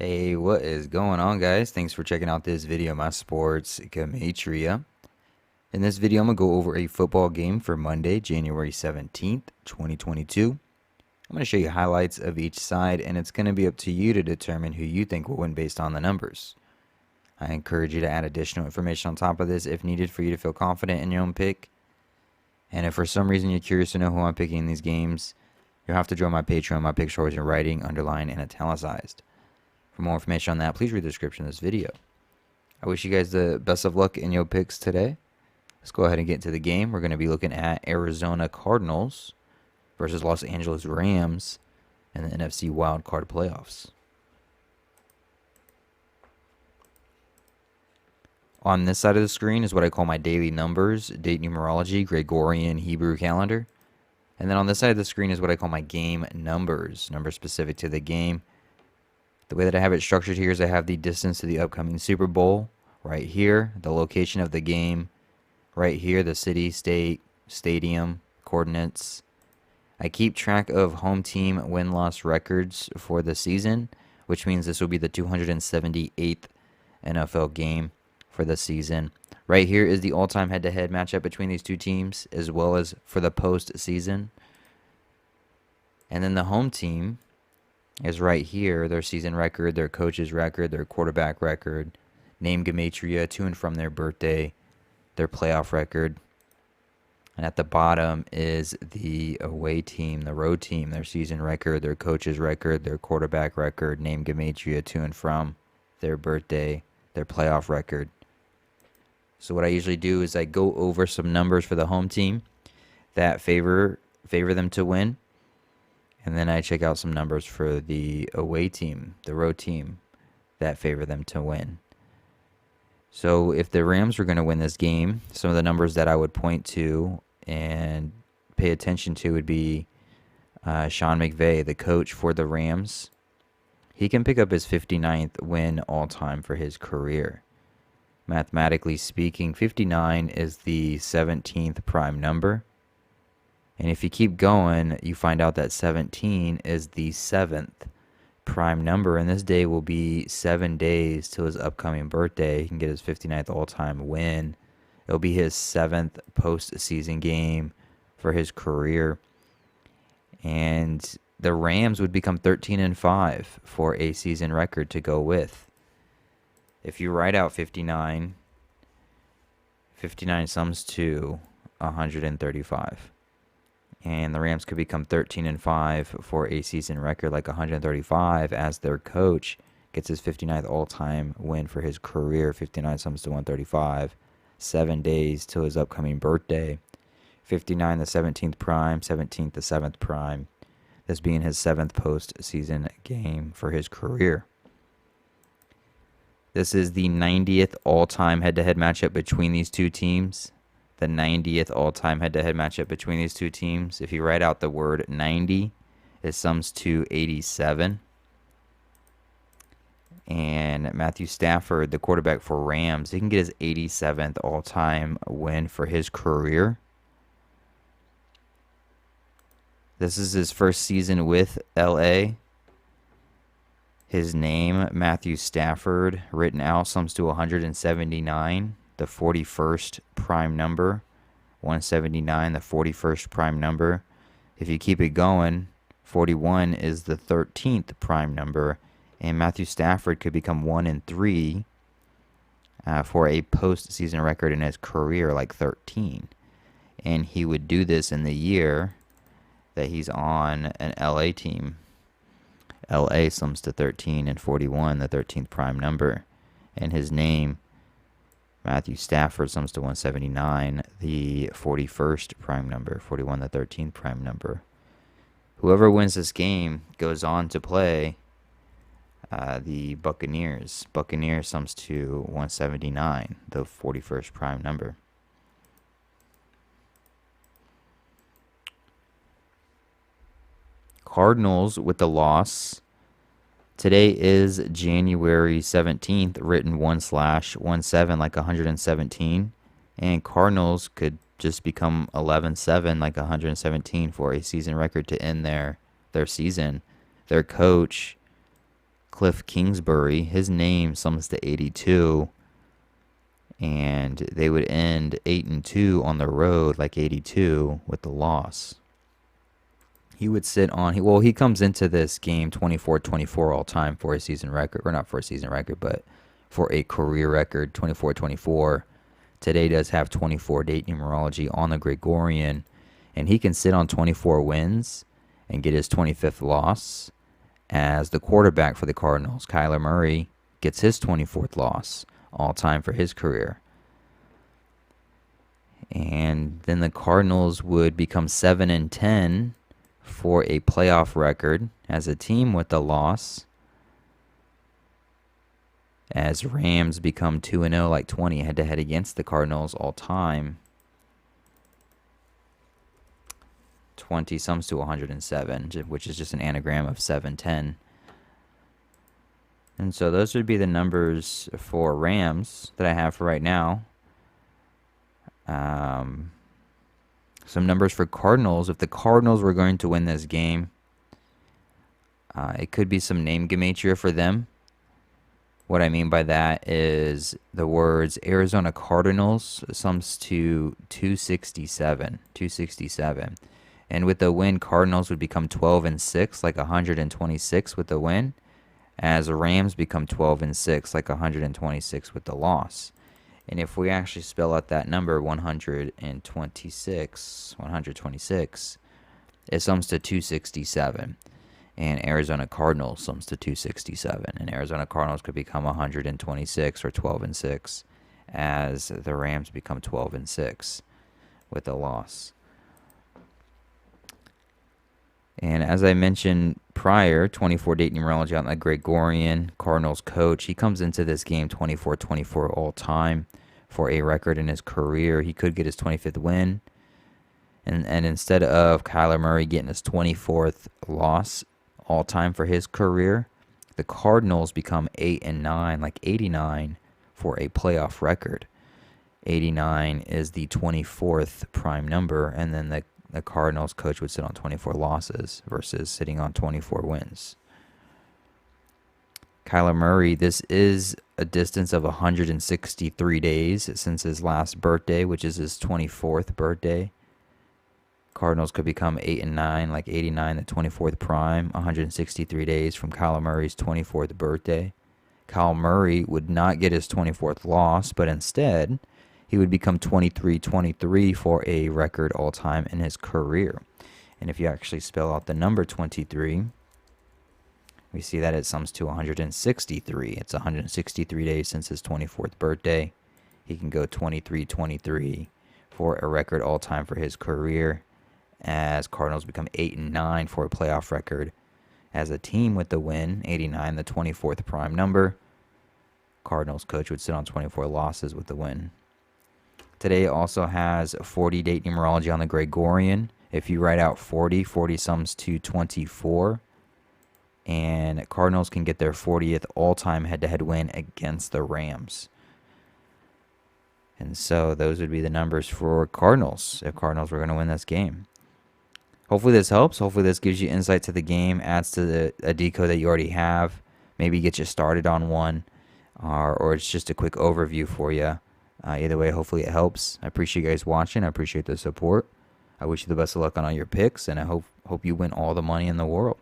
Hey, what is going on, guys? Thanks for checking out this video of my sports Gematria. In this video, I'm going to go over a football game for Monday, January 17th, 2022. I'm going to show you highlights of each side, and it's going to be up to you to determine who you think will win based on the numbers. I encourage you to add additional information on top of this if needed for you to feel confident in your own pick. And if for some reason you're curious to know who I'm picking in these games, you'll have to join my Patreon. My picks are always in writing, underlined, and italicized. For more information on that, please read the description of this video. I wish you guys the best of luck in your picks today. Let's go ahead and get into the game. We're going to be looking at Arizona Cardinals versus Los Angeles Rams in the NFC Wildcard Playoffs. On this side of the screen is what I call my daily numbers, date numerology, Gregorian Hebrew calendar. And then on this side of the screen is what I call my game numbers, numbers specific to the game. The way that I have it structured here is I have the distance to the upcoming Super Bowl right here, the location of the game right here, the city, state, stadium, coordinates. I keep track of home team win-loss records for the season, which means this will be the 278th NFL game for the season. Right here is the all-time head-to-head matchup between these two teams, as well as for the postseason. And then the home team is right here, their season record, their coach's record, their quarterback record, name Gematria, to and from their birthday, their playoff record. And at the bottom is the away team, the road team, their season record, their coach's record, their quarterback record, name Gematria, to and from their birthday, their playoff record. So what I usually do is I go over some numbers for the home team that favor them to win. And then I check out some numbers for the away team, the road team, that favor them to win. So if the Rams were going to win this game, some of the numbers that I would point to and pay attention to would be Sean McVay, the coach for the Rams. He can pick up his 59th win all-time for his career. Mathematically speaking, 59 is the 17th prime number. And if you keep going, you find out that 17 is the 7th prime number. And this day will be 7 days till his upcoming birthday. He can get his 59th all-time win. It'll be his 7th postseason game for his career. And the Rams would become 13-5 for a season record to go with. If you write out 59, 59 sums to 135. And the Rams could become 13-5 for a season record like 135 as their coach gets his 59th all-time win for his career. 59 sums to 135. 7 days till his upcoming birthday. 59 the 17th prime, 17th the 7th prime. This being his 7th postseason game for his career. This is the 90th all-time head-to-head matchup between these two teams. The 90th all-time head-to-head matchup between these two teams. If you write out the word 90, it sums to 87. And Matthew Stafford, the quarterback for Rams, he can get his 87th all-time win for his career. This is his first season with LA. His name, Matthew Stafford, written out, sums to 179. The 41st prime number, 179, the 41st prime number. If you keep it going, 41 is the 13th prime number, and Matthew Stafford could become 1-3 for a postseason record in his career, like 13. And he would do this in the year that he's on an LA team. LA sums to 13 and 41, the 13th prime number, and his name, Matthew Stafford, sums to 179, the 41st prime number, 41, the 13th prime number. Whoever wins this game goes on to play the Buccaneers. Buccaneers sums to 179, the 41st prime number. Cardinals with the loss. Today is January 17th, written 1/17 like 117. And Cardinals could just become 11-7 like 117 for a season record to end their season. Their coach Cliff Kingsbury, his name sums to 82, and they would end 8-2 on the road, like 82, with the loss. He would sit on. He comes into this game 24-24 all time for a season record, or not for a season record, but for a career record, 24-24. Today does have 24 date numerology on the Gregorian, and he can sit on 24 wins and get his 25th loss as the quarterback for the Cardinals. Kyler Murray gets his 24th loss all time for his career. And then the Cardinals would become 7-10 for a playoff record as a team with the loss, as Rams become 2-0, like 20 head-to-head against the Cardinals all time. 20 sums to 107, which is just an anagram of 7-10. And so those would be the numbers for Rams that I have for right now. Some numbers for Cardinals. If the Cardinals were going to win this game, it could be some name Gematria for them. What I mean by that is the words Arizona Cardinals sums to 267. 267. And with the win, Cardinals would become 12-6, like 126 with the win, as Rams become 12-6, like 126 with the loss. And if we actually spell out that number, 126, it sums to 267. And Arizona Cardinals sums to 267. And Arizona Cardinals could become 126 or 12-6, as the Rams become 12-6 with a loss. And as I mentioned prior, 24 date numerology on the Gregorian, Cardinals coach. He comes into this game 24-24 all time for a record in his career. He could get his 25th win. And instead of Kyler Murray getting his 24th loss all time for his career, the Cardinals become 8-9, like 89, for a playoff record. 89 is the 24th prime number, and then the Cardinals coach would sit on 24 losses versus sitting on 24 wins. Kyler Murray, this is a distance of 163 days since his last birthday, which is his 24th birthday. Cardinals could become 8-9, like 89, the 24th prime, 163 days from Kyler Murray's 24th birthday. Kyler Murray would not get his 24th loss, but instead he would become 23-23 for a record all-time in his career. And if you actually spell out the number 23, we see that it sums to 163. It's 163 days since his 24th birthday. He can go 23-23 for a record all-time for his career, as Cardinals become 8-9 for a playoff record. As a team with the win, 89, the 24th prime number. Cardinals coach would sit on 24 losses with the win. Today also has 40 date numerology on the Gregorian. If you write out 40, 40 sums to 24. And Cardinals can get their 40th all-time head-to-head win against the Rams. And so those would be the numbers for Cardinals, if Cardinals were going to win this game. Hopefully this helps. Hopefully this gives you insight to the game, adds to a decode that you already have, maybe get you started on one, or it's just a quick overview for you. Either way, hopefully it helps. I appreciate you guys watching. I appreciate the support. I wish you the best of luck on all your picks, and I hope you win all the money in the world.